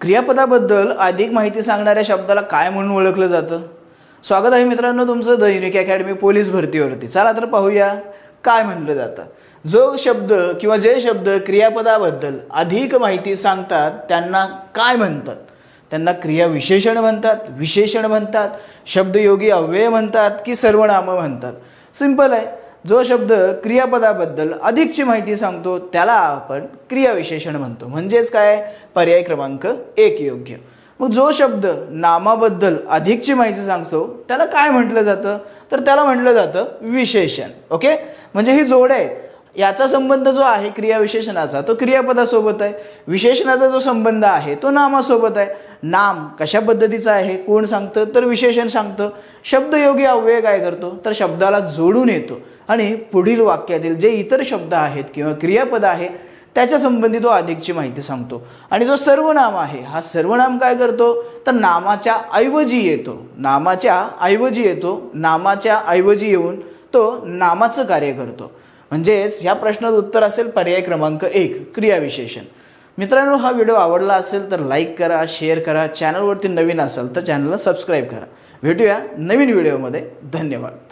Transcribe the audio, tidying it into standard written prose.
क्रियापदाबद्दल अधिक माहिती सांगणाऱ्या शब्दाला काय म्हणून ओळखलं जातं? स्वागत आहे मित्रांनो तुमचं द युनिक अकॅडमी पोलीस भरतीवरती. चला तर पाहूया काय म्हणलं जातं. जो शब्द किंवा जे शब्द क्रियापदाबद्दल अधिक माहिती सांगतात त्यांना काय म्हणतात? त्यांना क्रियाविशेषण म्हणतात, विशेषण म्हणतात, शब्दयोगी अव्यय म्हणतात की सर्वनाम म्हणतात? सिंपल आहे. जो शब्द क्रियापदाबद्दल अधिकची माहिती सांगतो त्याला आपण क्रियाविशेषण म्हणतो. म्हणजेच काय? पर्याय क्रमांक 1 योग्य. मग जो शब्द नामाबद्दल अधिकची माहिती सांगतो त्याला काय म्हटलं जातं? तर त्याला म्हटलं जातं विशेषण. ओके, म्हणजे ही जोड आहे. याचा संबंध जो आहे क्रियाविशेषणाचा तो क्रियापदासोबत आहे, विशेषणाचा जो संबंध आहे तो नामासोबत आहे. नाम कशा पद्धतीचं आहे कोण सांगतं? तर विशेषण सांगतं. शब्दयोगी अव्यय काय करतो? तर शब्दाला जोडून येतो आणि पुढील वाक्यातील जे इतर शब्द आहेत किंवा क्रियापद आहे त्याच्या संबंधी तो अधिकची माहिती सांगतो. आणि जो सर्वनाम आहे हा सर्वनाम काय करतो? तर नामाच्या ऐवजी येतो. नामाच्या ऐवजी येऊन तो नामाचं कार्य करतो. म्हणजेच ह्या प्रश्नाचं उत्तर असेल पर्याय क्रमांक 1 क्रियाविशेषण. मित्रांनो, हा व्हिडिओ आवडला असेल तर लाईक करा, शेअर करा. चॅनलवरती नवीन असाल तर चॅनलला सबस्क्राईब करा. भेटूया नवीन व्हिडिओमध्ये. धन्यवाद.